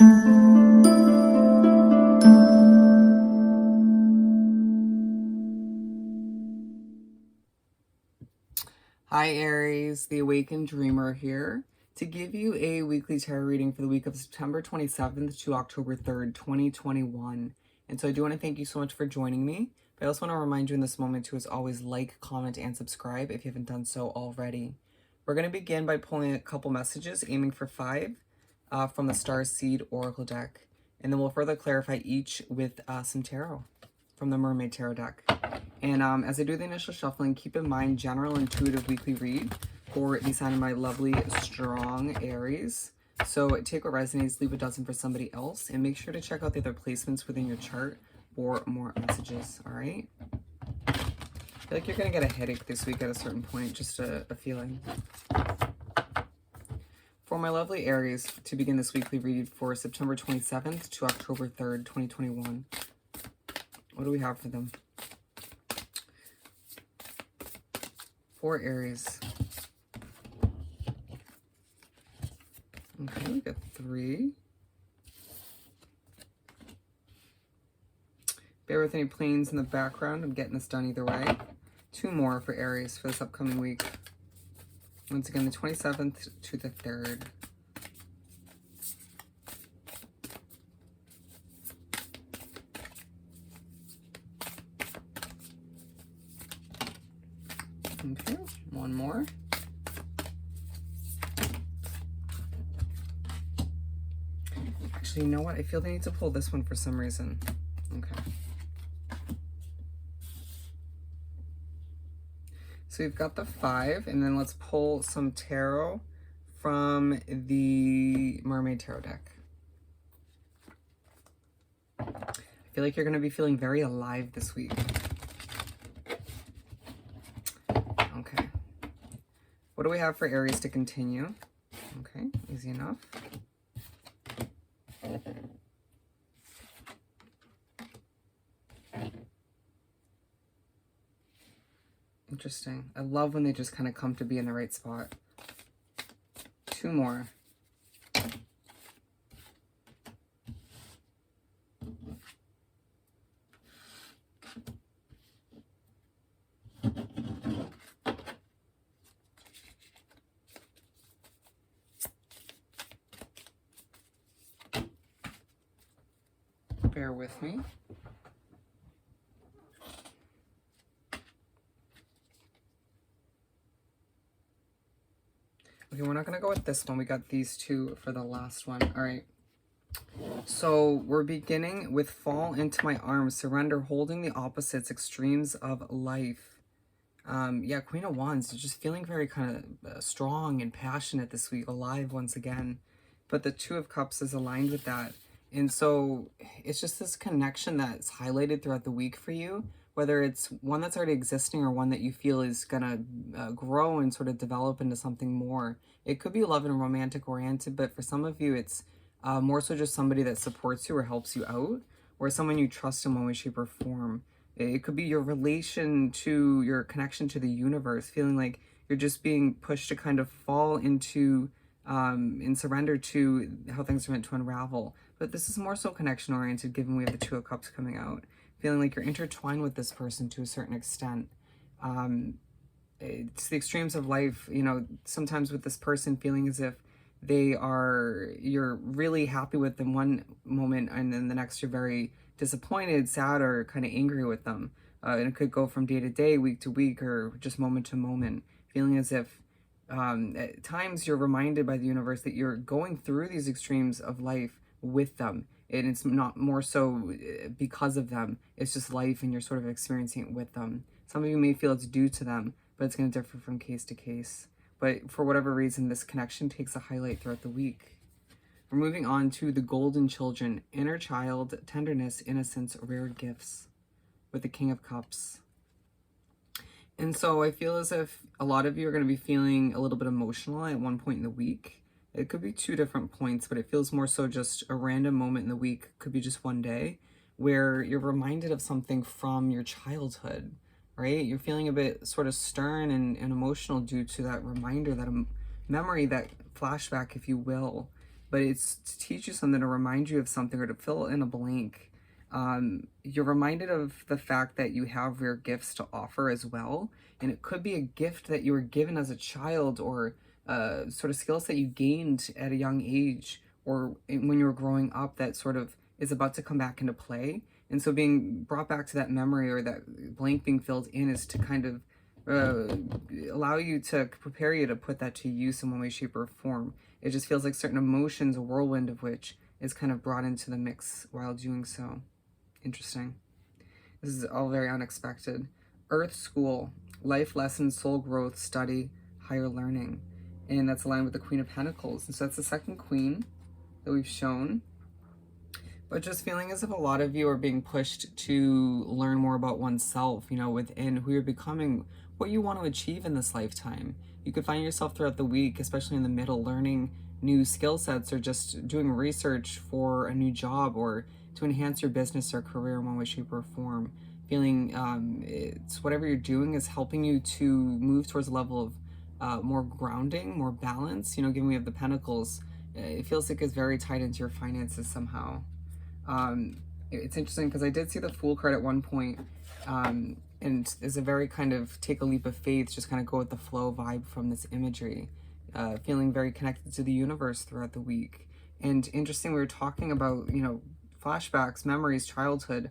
Hi Aries, the Awakened Dreamer here to give you a weekly tarot reading for the week of September 27th to October 3rd, 2021. And so I do want to thank you so much for joining me. But I also want to remind you in this moment to, as always, like, comment, and subscribe if you haven't done so already. We're going to begin by pulling a couple messages, aiming for 5 from the Star Seed Oracle deck. And then we'll further clarify each with some tarot from the Mermaid Tarot deck. And as I do the initial shuffling, keep in mind general intuitive weekly read for the sign of my lovely, strong Aries. So take what resonates, leave a dozen for somebody else, and make sure to check out the other placements within your chart for more messages, all right? I feel like you're going to get a headache this week at a certain point, just a feeling. For my lovely Aries, to begin this weekly read for September 27th to October 3rd, 2021. What do we have for them? For Aries. Okay, we got 3. Bear with any planes in the background. I'm getting this done either way. 2 more for Aries for this upcoming week. Once again, the 27th to the 3rd. Okay, 1 more. Actually, you know what? I feel the need to pull this one for some reason. Okay. So we've got the 5, and then let's pull some tarot from the Mermaid Tarot deck. I feel like you're going to be feeling very alive this week. Okay. What do we have for Aries to continue? Okay, easy enough. Interesting. I love when they just kind of come to be in the right spot. 2 more. Bear with me. Okay, we're not going to go with this one. We got these 2 for the last one. All right. So we're beginning with fall into my arms, surrender, holding the opposites, extremes of life. Yeah, Queen of Wands is just feeling very kind of strong and passionate this week, alive once again. But the 2 of Cups is aligned with that. And so it's just this connection that's highlighted throughout the week for you, whether it's one that's already existing or one that you feel is going to grow and sort of develop into something more. It could be love and romantic oriented, but for some of you, it's more so just somebody that supports you or helps you out, or someone you trust in one way, shape, or form. It could be your relation to your connection to the universe, feeling like you're just being pushed to kind of fall into and surrender to how things are meant to unravel. But this is more so connection oriented, given we have the 2 of Cups coming out. Feeling like you're intertwined with this person to a certain extent. It's the extremes of life, you know, sometimes with this person feeling as if you're really happy with them one moment, and then the next you're very disappointed, sad, or kind of angry with them. And it could go from day to day, week to week, or just moment to moment. Feeling as if at times you're reminded by the universe that you're going through these extremes of life with them. And it's not more so because of them. It's just life, and you're sort of experiencing it with them. Some of you may feel it's due to them, but it's going to differ from case to case. But for whatever reason, this connection takes a highlight throughout the week. We're moving on to the Golden Children, inner child, tenderness, innocence, rare gifts, with the King of Cups. And so I feel as if a lot of you are going to be feeling a little bit emotional at one point in the week. It could be 2 different points, but it feels more so just a random moment in the week. Could be just one day where you're reminded of something from your childhood, right? You're feeling a bit sort of stern and emotional due to that reminder, that memory, that flashback, if you will. but it's to teach you something, to remind you of something, or to fill in a blank. You're reminded of the fact that you have rare gifts to offer as well. And it could be a gift that you were given as a child, or sort of skills that you gained at a young age, or when you were growing up, that sort of is about to come back into play. And so being brought back to that memory, or that blank being filled in, is to kind of allow you to prepare you to put that to use in one way, shape, or form. It just feels like certain emotions, a whirlwind of which is kind of brought into the mix while doing so. Interesting. This is all very unexpected. Earth School, life lessons, soul growth, study, higher learning. And that's aligned with the Queen of Pentacles. And so that's the second queen that we've shown. But just feeling as if a lot of you are being pushed to learn more about oneself, you know, within who you're becoming, what you want to achieve in this lifetime. You could find yourself throughout the week, especially in the middle, learning new skill sets, or just doing research for a new job, or to enhance your business or career in one way, shape, or form. Feeling it's whatever you're doing is helping you to move towards a level of more grounding, more balance. You know, given we have the Pentacles, it feels like it's very tied into your finances somehow. It's interesting because I did see the Fool card at one point, and is a very kind of take a leap of faith, just kind of go with the flow vibe from this imagery, feeling very connected to the universe throughout the week. And interesting, we were talking about, you know, flashbacks, memories, childhood,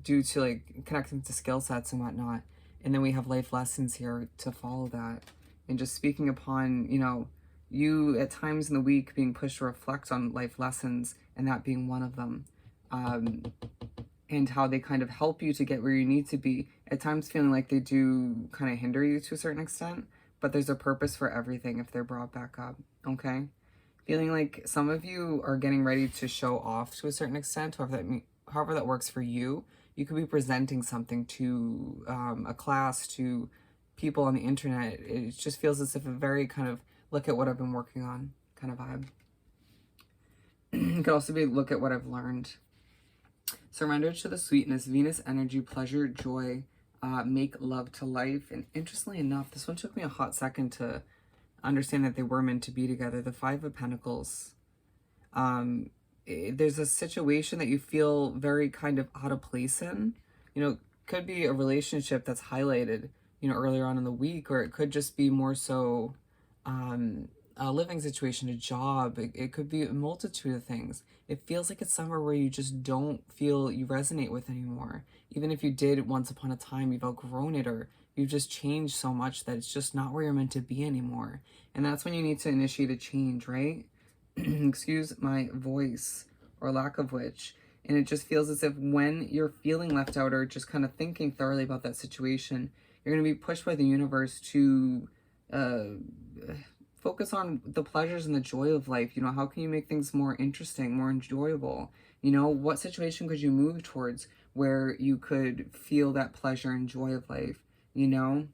due to like connecting to skill sets and whatnot. And then we have life lessons here to follow that. And just speaking upon, you know, you at times in the week being pushed to reflect on life lessons, and that being one of them. And how they kind of help you to get where you need to be. At times feeling like they do kind of hinder you to a certain extent, but there's a purpose for everything if they're brought back up, okay? Feeling like some of you are getting ready to show off to a certain extent, however that works for you. You could be presenting something to a class, to people on the internet. It just feels as if a very kind of look at what I've been working on kind of vibe. It could also be look at what I've learned. Surrender to the sweetness, Venus energy, pleasure, joy, make love to life. And interestingly enough, this one took me a hot second to understand that they were meant to be together. The Five of Pentacles. There's a situation that you feel very kind of out of place in. You know, could be a relationship that's highlighted, you know, earlier on in the week, or it could just be more so a living situation, a job. It could be a multitude of things. It feels like it's somewhere where you just don't feel you resonate with anymore. Even if you did once upon a time, you've outgrown it, or you've just changed so much that it's just not where you're meant to be anymore. And that's when you need to initiate a change, right? Excuse my voice, or lack of which. And it just feels as if when you're feeling left out, or just kind of thinking thoroughly about that situation, you're going to be pushed by the universe to focus on the pleasures and the joy of life. You know, how can you make things more interesting, more enjoyable? You know, what situation could you move towards where you could feel that pleasure and joy of life? You know,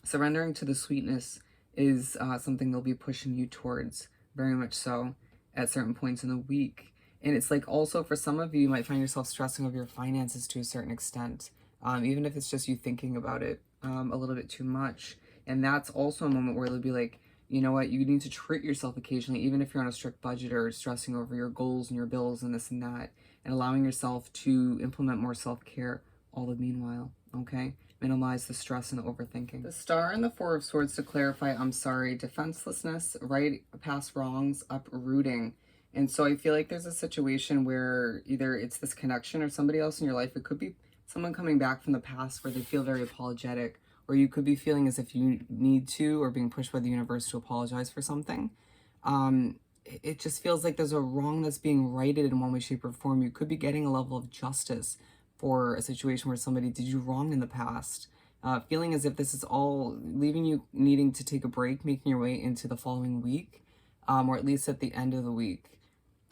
surrendering to the sweetness is something they'll be pushing you towards, very much so, at certain points in the week. And it's like also for some of you, you might find yourself stressing over your finances to a certain extent, even if it's just you thinking about it a little bit too much. And that's also a moment where it'll be like, you know what, you need to treat yourself occasionally, even if you're on a strict budget, or stressing over your goals and your bills and this and that, and allowing yourself to implement more self-care all the meanwhile, okay? Minimize the stress and the overthinking. The Star and the Four of Swords to clarify, I'm sorry, defenselessness, right past wrongs, uprooting. And so I feel like there's a situation where either it's this connection or somebody else in your life. It could be someone coming back from the past where they feel very apologetic, or you could be feeling as if you need to, or being pushed by the universe to apologize for something. It just feels like there's a wrong that's being righted in one way, shape, or form. You could be getting a level of justice for a situation where somebody did you wrong in the past. Feeling as if this is all leaving you needing to take a break, making your way into the following week, or at least at the end of the week.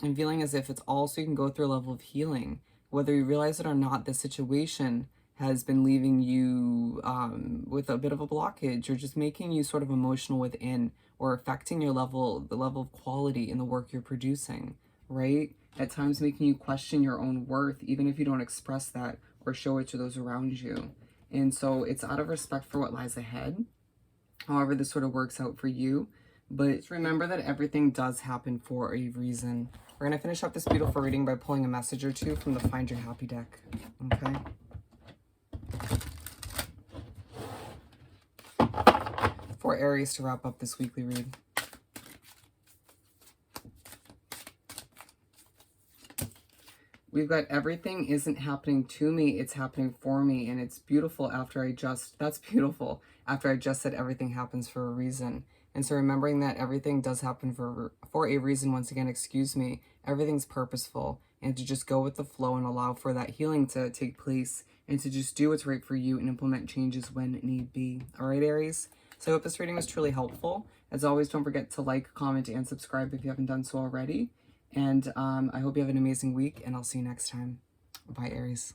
And feeling as if it's all so you can go through a level of healing. Whether you realize it or not, this situation has been leaving you with a bit of a blockage, or just making you sort of emotional within, or affecting your the level of quality in the work you're producing, right? At times making you question your own worth, even if you don't express that or show it to those around you. And so it's out of respect for what lies ahead. However this sort of works out for you, But just remember that everything does happen for a reason. We're going to finish up this beautiful reading by pulling a message or two from the Find Your Happy deck. Okay? For Aries to wrap up this weekly read. We've got everything isn't happening to me, it's happening for me. And it's beautiful after that's beautiful after I just said everything happens for a reason. And so remembering that everything does happen for a reason, once again, excuse me, everything's purposeful. And to just go with the flow and allow for that healing to take place. And to just do what's right for you and implement changes when need be. All right, Aries? So I hope this reading was truly helpful. As always, don't forget to like, comment, and subscribe if you haven't done so already. And I hope you have an amazing week, and I'll see you next time. Bye, Aries.